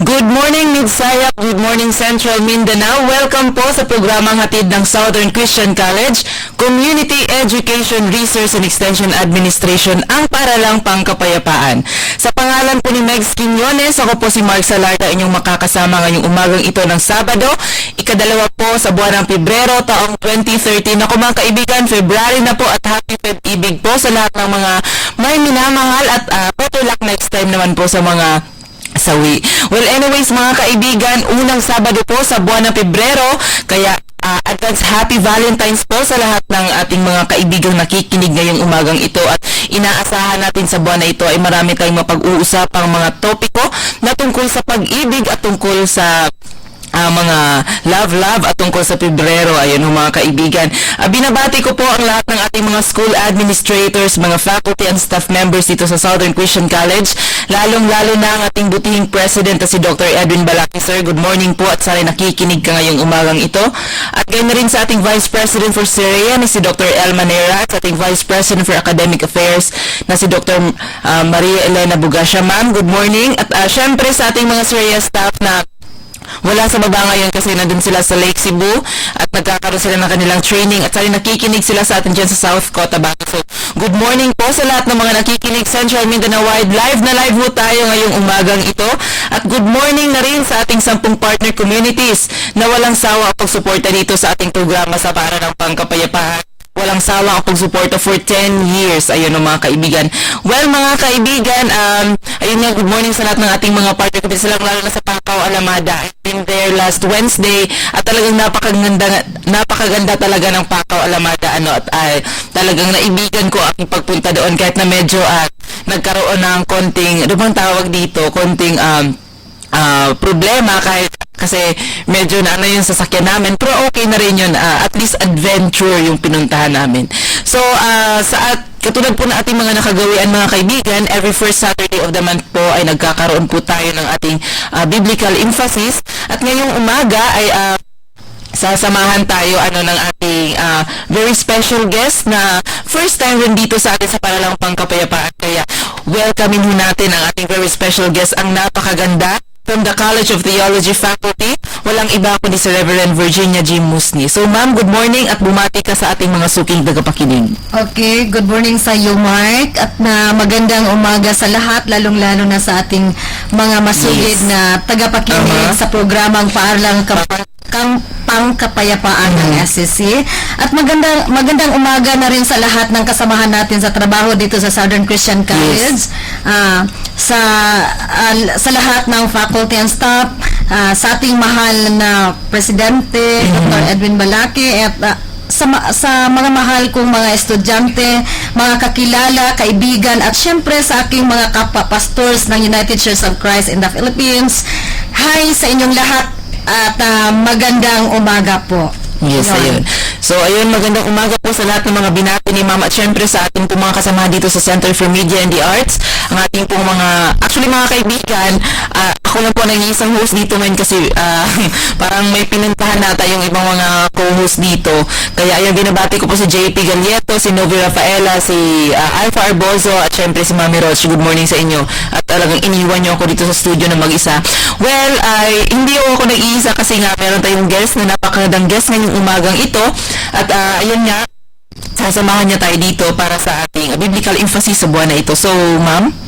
Good morning, Midsayap. Good morning, Central Mindanao. Welcome po sa programang hatid ng Southern Christian College, Community Education Research and Extension Administration, ang paralang pangkapayapaan. Sa pangalan po ni Megs Quiñones, ako po si Mark Salarda, inyong makakasama ngayong umagang ito ng Sabado, ikadalawa po sa buwan ng Pebrero, taong 2013. Ako mga kaibigan, February na po at happy Feb-ibig po sa lahat ng mga may minamahal at better luck next time naman po sa mga sawi. Well, anyways, mga kaibigan, unang Sabado po sa buwan ng Pebrero, kaya advance happy Valentine's po sa lahat ng ating mga kaibigang nakikinig ngayong umagang ito, at inaasahan natin sa buwan na ito ay marami tayong mapag-uusapang mga topiko na tungkol sa pag-ibig at tungkol sa mga love at tungkol sa Pebrero. Ayun mga kaibigan. Binabati ko po ang lahat ng ating mga school administrators, mga faculty and staff members dito sa Southern Christian College, lalong-lalo na ang ating butihing president na si Dr. Edwin Balaki. Sir, good morning po at sana nakikinig ka ngayong umagang ito. At gayon na rin sa ating Vice President for Syria na si Dr. El Manera, at sa ating Vice President for Academic Affairs na si Dr. Maria Elena Bugasha. Ma'am, good morning. At syempre sa ating mga Syria staff na wala sa baba ngayon kasi nandun sila sa Lake Cebu at nagkakaroon sila ng kanilang training, at sana nakikinig sila sa atin dyan sa South Cotabato. So, good morning po sa lahat ng mga nakikinig Central Mindanao Wide. Live na live po tayo ngayong umagang ito. At good morning na rin sa ating 10 partner communities na walang sawa ang pagsuporta dito sa ating programa sa para ng pangkapayapaan. Walang sawa ang pagsuporta for 10 years. Ayun mga kaibigan. Well, mga kaibigan, ayun nga, good morning sa lahat ng ating mga partner communities, lalo na sa Pacao Alamada. I've been there last Wednesday at talagang napakaganda talaga ng Pacao Alamada. At talagang naibigan ko ang pagpunta doon kahit na medyo nagkaroon ng konting, ano bang tawag dito, konting problema kasi medyo na yung sasakyan namin, pero okay na rin yun, at least adventure yung pinuntahan namin. So katulad po na ating mga nakagawian mga kaibigan, every first Saturday of the month po ay nagkakaroon po tayo ng ating biblical emphasis, at ngayong umaga ay sasamahan tayo ng ating very special guest na first time rin dito sa atin sa Paralang Pangkapayapaan. Kaya welcome ho natin ang ating very special guest, ang napakaganda from the College of Theology Faculty. Walang iba kundi si Reverend Virginia G. Musni. So ma'am, good morning at bumati ka sa ating mga suking tagapakinig. Okay, good morning sa iyo Mark, at magandang umaga sa lahat, lalong-lalo na sa ating mga masugid na tagapakinig sa programang Paralang Pangkapayapaan ng SCC. At magandang umaga na rin sa lahat ng kasamahan natin sa trabaho dito sa Southern Christian College. Sa lahat ng faculty and staff, sa ating mahal na presidente, Dr. Edwin Balaki, at sa mga mahal kong mga estudyante, mga kakilala, kaibigan, at syempre sa aking mga kapwa-pastors ng United Church of Christ in the Philippines. Hi sa inyong lahat at magandang umaga po. Yes, ayun. So, ayun, magandang umaga po sa lahat ng mga binati ni Ma'am, at syempre sa ating pong mga kasama dito sa Center for Media and the Arts, ang ating pong mga kaibigan, ako lang po nag-iisang host dito ngayon kasi parang may pinuntahan nata yung ibang mga co-host dito. Kaya ayun, binabati ko po si JP Galieto, si Novi Rafaela, si Alpha Arbozo, at syempre si Mami Roche. Good morning sa inyo. At talagang iniwan niyo ako dito sa studio na mag-isa. Well, hindi ako nag-iisa kasi nga meron tayong guest na napakagandang guest ngayong umagang ito. At ayun nga, sasamahan niya tayo dito para sa ating biblical emphasis sa buwan na ito. So, ma'am?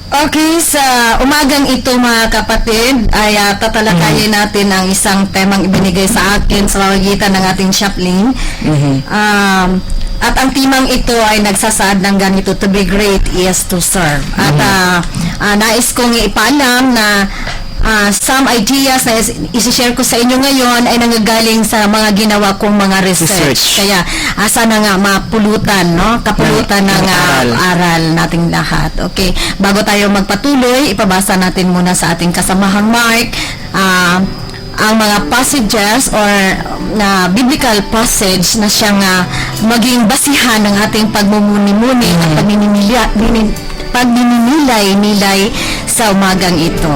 Okay, sa umagang ito mga kapatid ay tatalakayin natin ang isang temang ibinigay sa akin sa pamamagitan ng ating chaplain. At ang timang ito ay nagsasaad ng ganito: to be great is to serve. At nais kong ipaalam na some ideas na isi-share ko sa inyo ngayon ay nanggagaling sa mga ginawa kong mga research. Kaya sana nga mapulutan, no? Kapulutan ng aral nating lahat. Okay, bago tayo magpatuloy, ipabasa natin muna sa ating kasamahang Mark ang mga passages or na biblical passage na siyang maging basihan ng ating pagmumuni-muni at pagninilay-nilay sa umagang ito.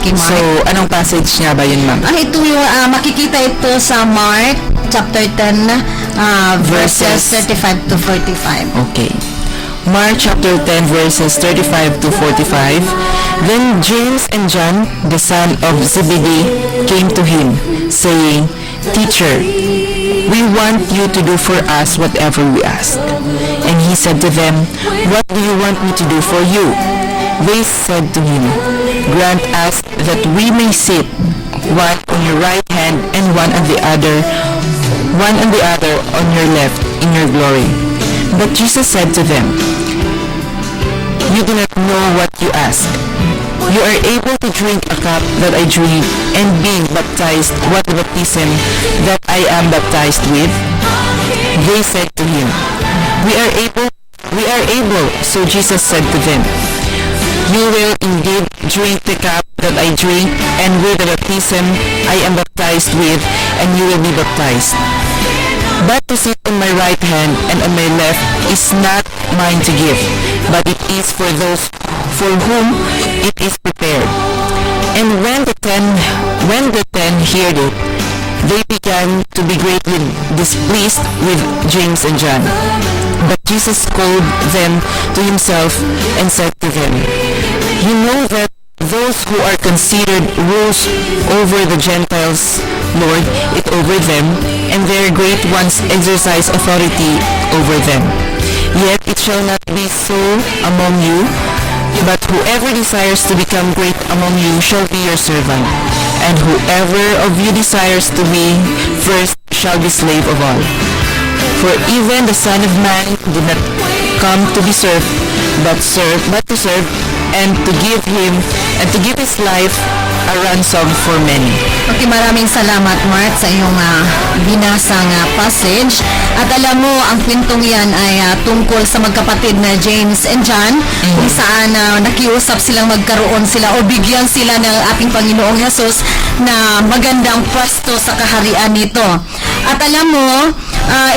Okay, So, anong passage nga ba yun, ma'am? Ito yung makikita ito sa Mark chapter 10 verses 35 to 45. Okay. Mark chapter 10 verses 35 to 45. Then James and John, the son of Zebedee, came to him, saying, Teacher, we want you to do for us whatever we ask. And he said to them, What do you want me to do for you? They said to him, Grant us that we may sit, one on your right hand and one on the other on your left in your glory. But Jesus said to them, You do not know what you ask. You are able to drink a cup that I drink, and being baptized what the baptism that I am baptized with? They said to him, We are able. So Jesus said to them, You will indeed drink the cup that I drink, and with the baptism I am baptized with, and you will be baptized. But to sit on my right hand and on my left is not mine to give, but it is for those for whom it is prepared. And when the ten heard it, they began to be greatly displeased with James and John. But Jesus called them to himself and said to them, You know that those who are considered rules over the Gentiles lord it over them, and their great ones exercise authority over them. Yet it shall not be so among you, but whoever desires to become great among you shall be your servant, and whoever of you desires to be first shall be slave of all. For even the Son of Man did not come to be served, but to serve, and to give his life a ransom for many. Okay, maraming salamat Mark sa iyong binasang passage. At alam mo, ang kwentong yan ay tungkol sa magkapatid na James and John, kung saan nakiusap silang magkaroon sila o bigyan sila ng ating Panginoong Jesus na magandang pwesto sa kaharian nito. At alam mo,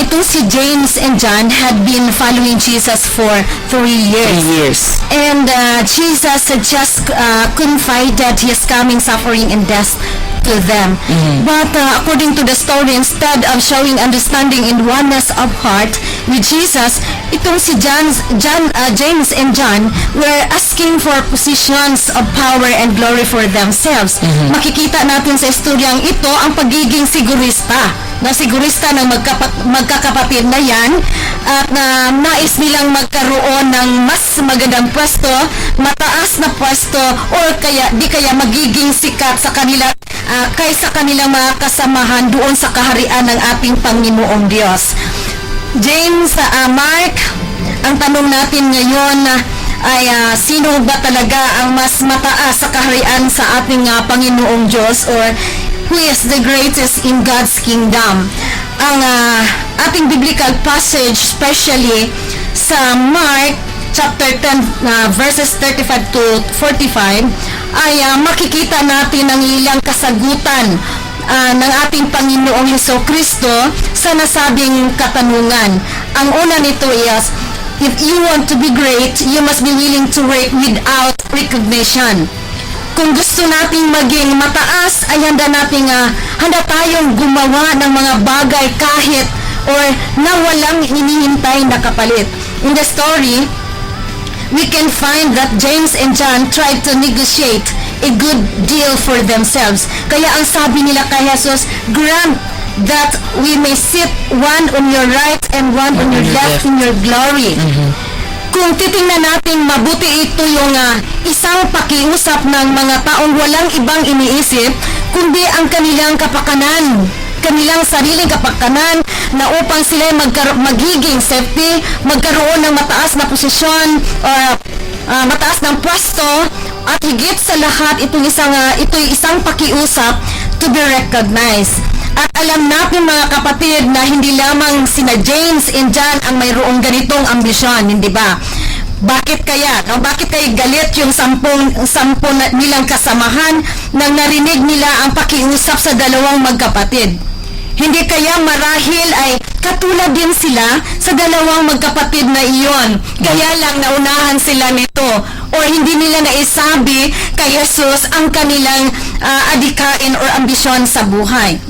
itong si James and John had been following Jesus for 3 years. 3 years. And Jesus had just confided his coming suffering and death to them. But according to the story, instead of showing understanding and oneness of heart with Jesus, itong si James and John were asking for positions of power and glory for themselves. Makikita natin sa istoryang ito ang pagiging sigurista ng magkakapatid na yan, at nais nilang magkaroon ng mas magandang pwesto, mataas na pwesto, or di kaya magiging sikat sa kanila kaysa kanilang mga kasamahan doon sa kaharian ng ating Panginoong Diyos. James, Mark, ang tanong natin ngayon ay sino ba talaga ang mas mataas sa kaharian sa ating Panginoong Diyos, or who is the greatest in God's kingdom? Ang ating biblical passage, especially sa Mark chapter 10 verses 35 to 45, ay makikita natin ang ilang kasagutan ng ating Panginoong Hesukristo sa nasabing katanungan. Ang una nito is, if you want to be great, you must be willing to work without recognition. Kung gusto nating maging mataas, ay handa tayong gumawa ng mga bagay kahit or na walang hinihintay na kapalit. In the story, we can find that James and John tried to negotiate a good deal for themselves. Kaya ang sabi nila kay Jesus, grant that we may sit one on your right and one on your left in your glory. Kung titingnan natin mabuti, ito yung isang pakiusap ng mga taong walang ibang iniisip kundi ang kanilang kapakanan, kanilang sariling kapakanan, na upang sila magiging safety, magkaroon ng mataas na posisyon or mataas ng pwesto, at higit sa lahat ito'y isang pakiusap to be recognized. At alam natin mga kapatid na hindi lamang sina James and John ang mayroong ganitong ambisyon, hindi ba? Bakit kaya? Bakit kaya galit yung sampung nilang kasamahan nang narinig nila ang pakiusap sa dalawang magkapatid? Hindi kaya marahil ay katulad din sila sa dalawang magkapatid na iyon, kaya lang naunahan sila nito, o hindi nila naisabi kay Jesus ang kanilang adikain or ambisyon sa buhay.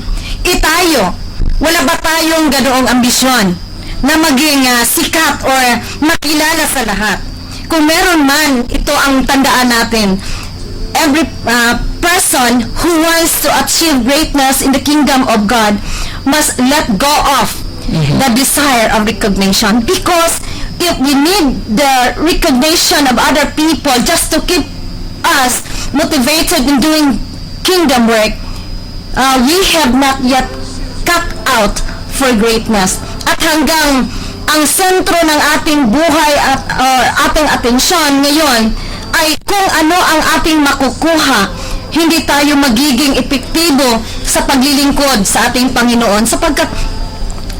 Tayo, wala ba tayong ganoong ambisyon? na maging sikat or makilala sa lahat. Kung meron man, ito ang tandaan natin. Every person who wants to achieve greatness in the kingdom of God must let go of the desire of recognition, because if we need the recognition of other people just to keep us motivated in doing kingdom work, we have not yet cut out for greatness. At hanggang ang sentro ng ating buhay at ating atensyon ngayon ay kung ano ang ating makukuha, hindi tayo magiging epektibo sa paglilingkod sa ating Panginoon, sapagkat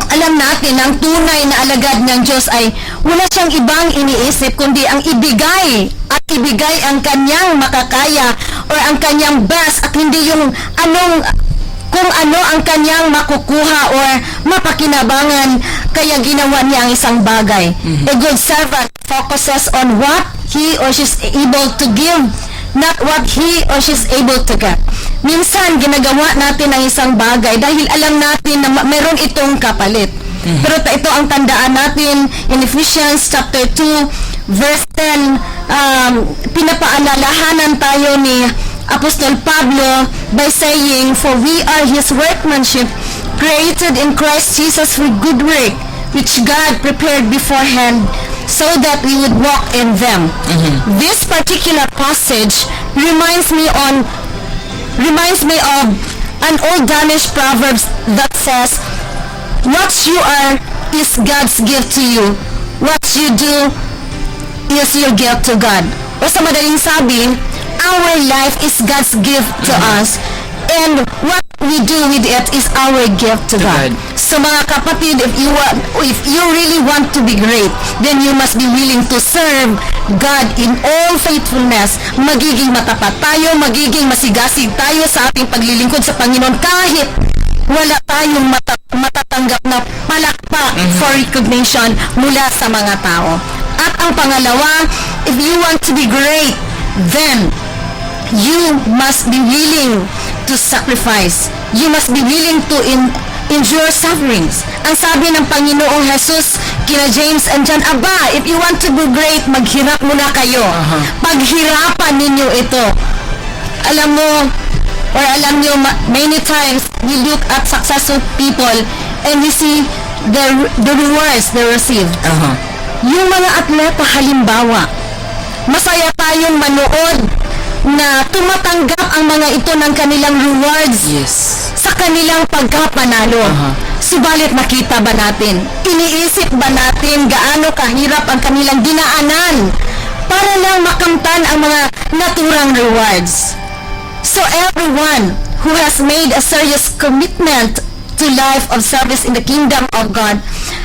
alam natin ang tunay na alagad ng Diyos ay wala siyang ibang iniisip kundi ang ibigay at ibigay ang kanyang makakaya or ang kanyang best, at hindi yung kung ano ang kanyang makukuha or mapakinabangan, kaya ginawa niya ang isang bagay. A good servant focuses on what he or she is able to give, not what he or she is able to get. Minsan, ginagawa natin ang isang bagay dahil alam natin na meron itong kapalit. Pero ito ang tandaan natin in Ephesians chapter 2, verse 10, pinapaalalahanan tayo ni Apostol Pablo by saying, "For we are His workmanship, created in Christ Jesus for good work, which God prepared beforehand, so that we would walk in them." This particular passage reminds me of an old Danish proverbs that says, "What you are is God's gift to you. What you do is your gift to God." O sa madaling sabi, our life is God's gift to us, and what we do with it is our gift to God. So mga kapatid, if you really want to be great, then you must be willing to serve God in all faithfulness. Magiging matapat tayo, magiging masigasig tayo sa ating paglilingkod sa Panginoon kahit wala tayong matatanggap na palakpak for recognition mula sa mga tao. At ang pangalawa, if you want to be great, then you must be willing to sacrifice. You must be willing to endure sufferings. Ang sabi ng Panginoong Jesus kina James and John, "Aba, if you want to be great, maghirap muna kayo. Paghirapan ninyo ito." Alam nyo, many times we look at successful people and we see the rewards they receive. Yung mga atleta halimbawa, masaya tayong manood na tumatanggap ang mga ito ng kanilang rewards sa kanilang pagkapanalo. Subalit nakita ba natin? Iniisip ba natin gaano kahirap ang kanilang dinaanan para lang makamtan ang mga naturang rewards? So everyone who has made a serious commitment to life of service in the kingdom of God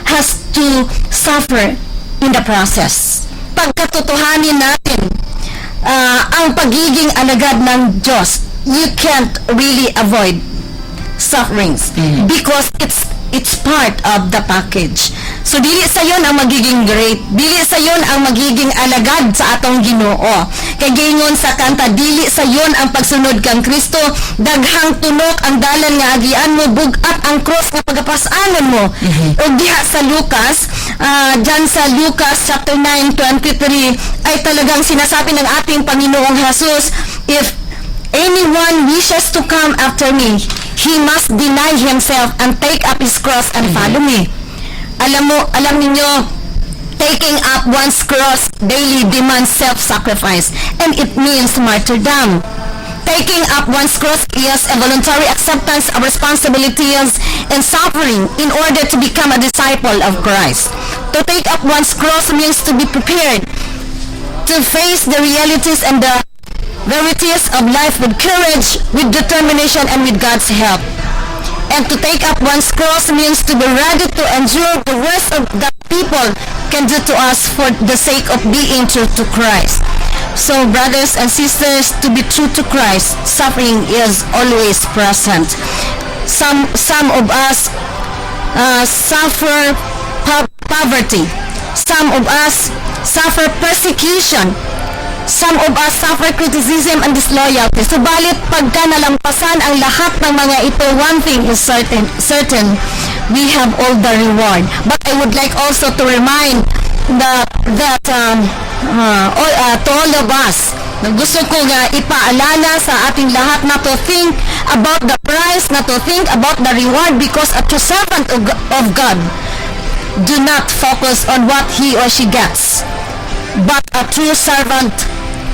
has to suffer in the process. Pagkatotohanin natin ang pagiging alagad ng Diyos, you can't really avoid sufferings because it's part of the package. So dili sa yon ang magiging great, dili sa yon ang magiging alagad sa atong Ginoo. Kay gingon sa kanta, dili sa yon ang pagsunod kang Kristo, daghang tunok ang dalan nga agian mo, bugat ang cross nga pagapasanon mo. O diha sa Lucas, dyan sa Lucas chapter 9:23 ay talagang sinasabi ng ating Panginoong Jesus, "If anyone wishes to come after me, he must deny himself and take up his cross and follow me." Alam ninyo, taking up one's cross daily demands self-sacrifice, and it means martyrdom. Taking up one's cross is a voluntary acceptance of responsibilities and suffering in order to become a disciple of Christ. To take up one's cross means to be prepared to face the realities and the verities of life with courage, with determination, and with God's help. And to take up one's cross means to be ready to endure the worst of that people can do to us for the sake of being true to Christ. So, brothers and sisters, to be true to Christ, suffering is always present. Some of us suffer poverty. Some of us suffer persecution. Some of us suffer criticism and disloyalty. Subalit pagka nalampasan ang lahat ng mga ito, one thing is certain, we have all the reward. But I would like also to remind to all of us, gusto ko nga ipaalala sa ating lahat na to think about the price, na to think about the reward, because a true servant of God do not focus on what he or she gets, but a true servant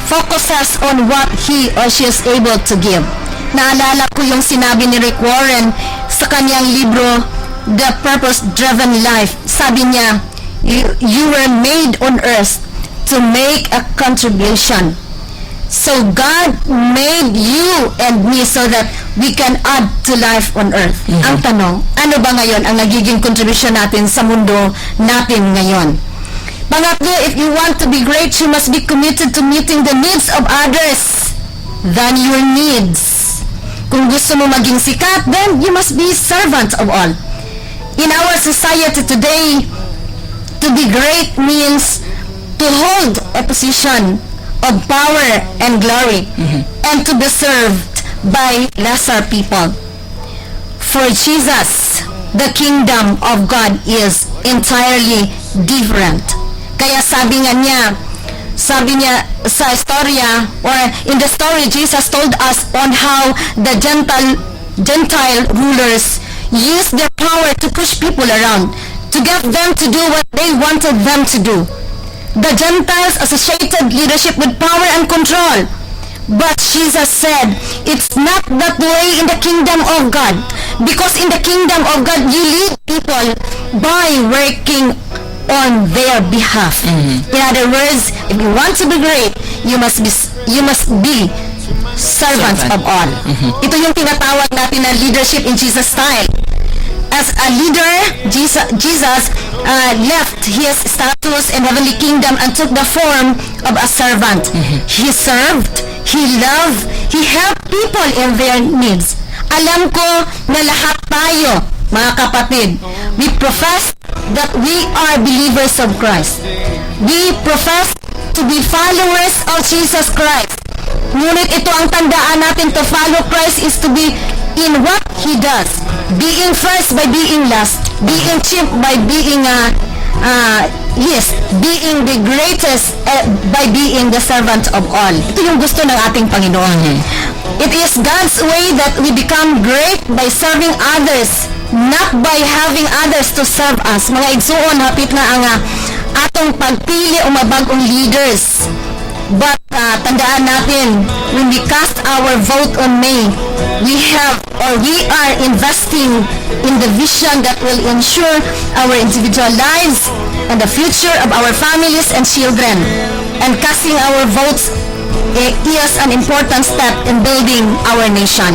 focuses on what he or she is able to give. Naalala ko yung sinabi ni Rick Warren sa kanyang libro, The Purpose-Driven Life. Sabi niya, you were made on earth to make a contribution. So God made you and me so that we can add to life on earth. Ang tanong, ano ba ngayon ang nagiging contribution natin sa mundo natin ngayon? Pangatlo, if you want to be great, you must be committed to meeting the needs of others than your needs. Kung gusto mo maging sikat, then you must be servant of all. In our society today, to be great means to hold a position of power and glory, and to be served by lesser people. For Jesus, the kingdom of God is entirely different. Kaya sabi niya sa istorya, or in the story, Jesus told us on how the Gentile rulers used their power to push people around, to get them to do what they wanted them to do. The Gentiles associated leadership with power and control. But Jesus said, it's not that way in the kingdom of God. Because in the kingdom of God, you lead people by working on their behalf. In other words, if you want to be great, you must be servants of all. Ito yung tinatawag natin na leadership in Jesus style. As a leader, Jesus left his status in heavenly kingdom and took the form of a servant. He served, he loved, he helped people in their needs. Alam ko na lahat tayo, mga kapatid, we profess that we are believers of Christ. We profess to be followers of Jesus Christ. Ngunit ito ang tandaan natin, to follow Christ is to be in what He does. Being first by being last. Being chief by being being the greatest by being the servant of all. Ito yung gusto ng ating Panginoon. It is God's way that we become great by serving others, not by having others to serve us. Mga igsuon, hapit na ang atong pagpili o mabagong leaders. But tandaan natin, when we cast our vote on May, we are investing in the vision that will ensure our individual lives and the future of our families and children. And casting our votes is an important step in building our nation.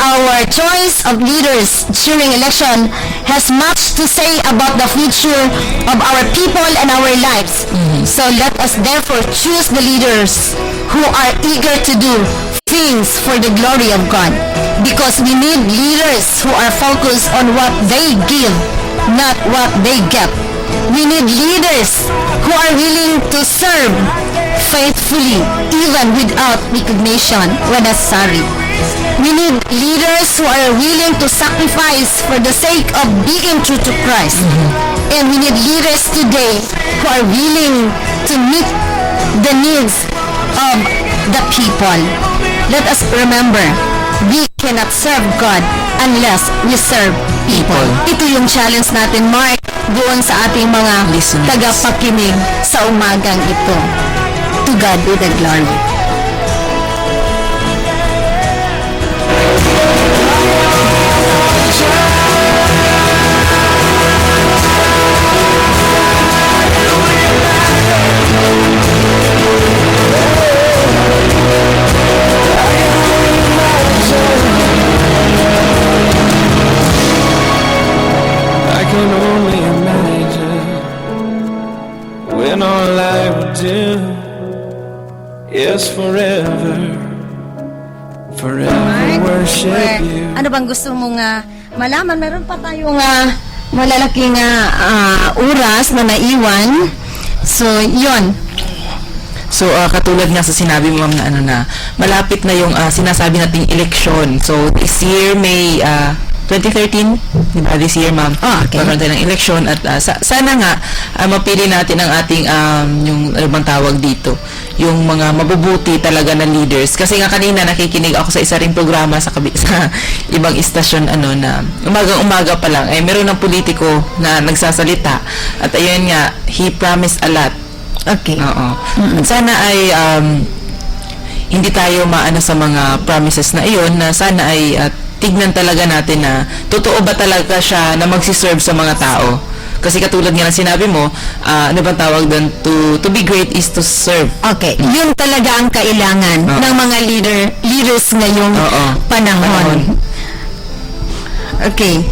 Our choice of leaders during election has much to say about the future of our people and our lives. So let us therefore choose the leaders who are eager to do things for the glory of God. Because we need leaders who are focused on what they give, not what they get. We need leaders who are willing to serve faithfully, even without recognition when necessary. We need leaders who are willing to sacrifice for the sake of being true to Christ. And we need leaders today who are willing to meet the needs of the people. Let us remember, we cannot serve God unless we serve people. Ito yung challenge natin, Mark, doon sa ating mga tagapakinig sa umagang ito. To God be the glory. I can only imagine when all I would do is forever worship you. Ano bang gusto mong malaman? Meron pa tayong malalaking oras na naiwan. So, yon. So katulad nga sa sinabi mo ma'am na ano na malapit na yung sinasabi nating eleksyon. So this year may 2013, di ba, this year ma'am, Okay. magkaroon tayo ng eleksyon at sana nga mapili natin ang ating yung ano bang tawag dito, yung mga mabubuti talaga na leaders. Kasi nga kanina nakikinig ako sa isa ring programa sa ibang istasyon na umagang-umaga pa lang meron ng politiko na nagsasalita at ayun nga, he promised a lot. Okay. Oo. Sana ay hindi tayo maano sa mga promises na iyon, na sana ay tignan talaga natin na totoo ba talaga siya na magsiserve sa mga tao. Kasi katulad nga ng sinabi mo, ano bang tawag doon? To be great is to serve. Okay, yun talaga ang kailangan ng mga leaders ngayong panahon. Okay.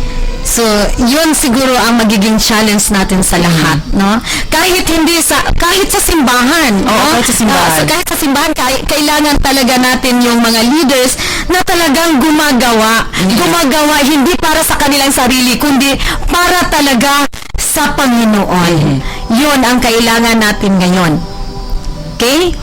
So, yun siguro ang magiging challenge natin sa lahat, no? Kahit sa simbahan, no? Kahit sa simbahan. Kahit sa simbahan, kailangan talaga natin yung mga leaders na talagang gumagawa hindi para sa kanilang sarili, kundi para talaga sa Panginoon. Yun ang kailangan natin ngayon. Okay?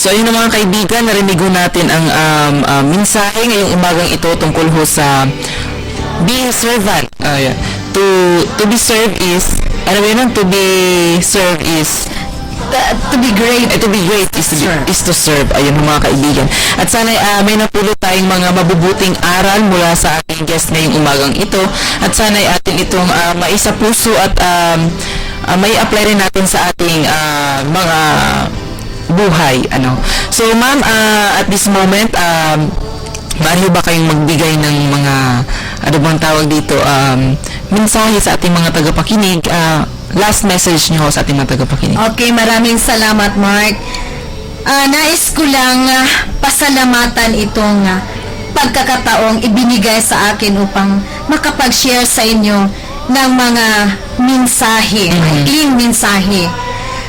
So ayun na mga kaibigan, narinig ho natin ang mensahe ngayong umagang ito tungkol ho sa being servant. To be served is, ano ba yun? To be served is To be great. to be great is to serve. Ayun mga kaibigan. At sana may napulot tayong mga mabubuting aral mula sa ating guest ngayong umagang ito. At sana atin itong maisa puso at may apply rin natin sa ating mga buhay. So ma'am, at this moment, maaari ba kayong magbigay ng mga ano bang tawag dito, mensahe sa ating mga tagapakinig, last message niyo sa ating mga tagapakinig? Okay, maraming salamat, Mark. Nais ko lang pasalamatan itong pagkakataong ibinigay sa akin upang makapag-share sa inyo ng mga mensahe, maikling mensahe.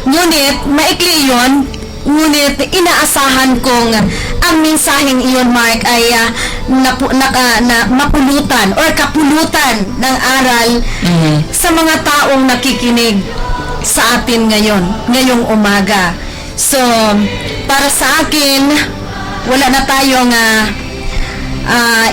Ngunit, maikli yun, ngunit inaasahan kong ang mensaheng iyon, Mark, ay mapulutan or kapulutan ng aral sa mga taong nakikinig sa atin ngayong umaga. So, para sa akin, wala na tayong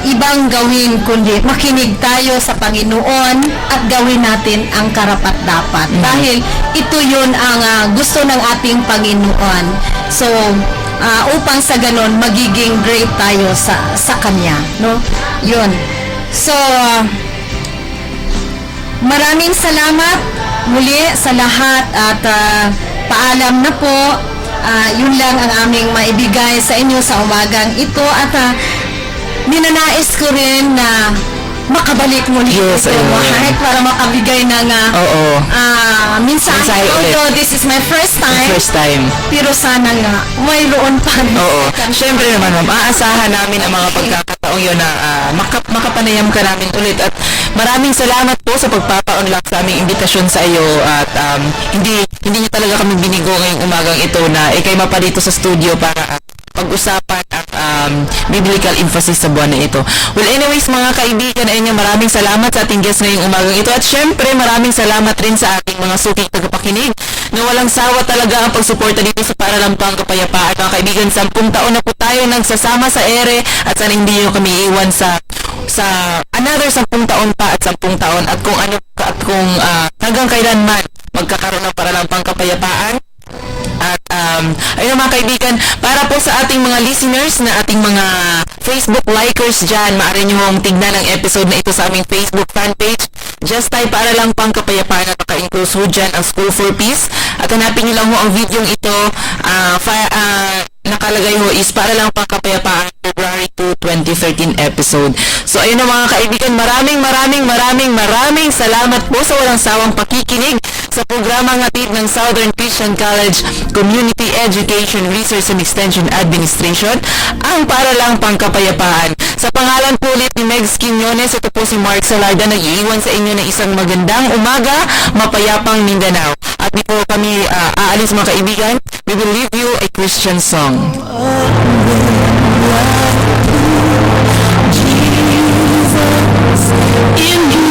ibang gawin kundi makinig tayo sa Panginoon at gawin natin ang karapat-dapat. Dahil ito yun ang gusto ng ating Panginoon. So, upang sa ganon, magiging great tayo sa Kanya. No? Yun. So, maraming salamat muli sa lahat at paalam na po. Yun lang ang aming maibigay sa inyo sa umagang ito at ninanais ko rin na makabalik muli Yes, ito, Mark, para makabigay ng mensahe. Although this is my first time, pero sana nga mayroon pa rin. Siyempre naman ma'am, aasahan namin ang mga pagkakataong yun na makapanayam ka namin ulit. At maraming salamat po sa pagpapaunlak sa aming imbitasyon sa iyo at hindi niyo talaga kami binigo ngayong umagang ito na kayo maparito sa studio para pag-usapan ang biblical emphasis sa buwan na ito. Well, anyways mga kaibigan, maraming salamat sa ating guest ngayong umagang ito at syempre maraming salamat rin sa ating mga suking tagapakinig na walang sawa talaga ang pagsuporta dito sa Paralampang Kapayapaan. Mga kaibigan, 10 taon na po tayo nagsasama sa ere at sana hindi nyo kami iwan sa another 10 taon pa at 10 taon at kung hanggang kailanman magkakaroon ng Paralampang Kapayapaan. At ayun mga kaibigan, para po sa ating mga listeners na ating mga Facebook likers dyan, maaari nyo mong tignan ang episode na ito sa aming Facebook fan page. Just type Paralampang Kapayapaan at maka-include ho dyan ang School for Peace. At hanapin nyo lang ho ang video ito. Nakalagay ho is Paralampang Kapayapaan February 2, 2013 episode. So ayun na mga kaibigan, maraming salamat po sa walang sawang pakikinig sa programang hatid ng Southern Christian College Community Education Research and Extension Administration, ang Paralampang Kapayapaan. Sa pangalan po ulit ni Megs Quiñones, ito po si Mark Salarda, nag-iiwan sa inyo ng isang magandang umaga, mapayapang Mindanao. At di po kami aalis mga kaibigan, we will leave you a Christian song. In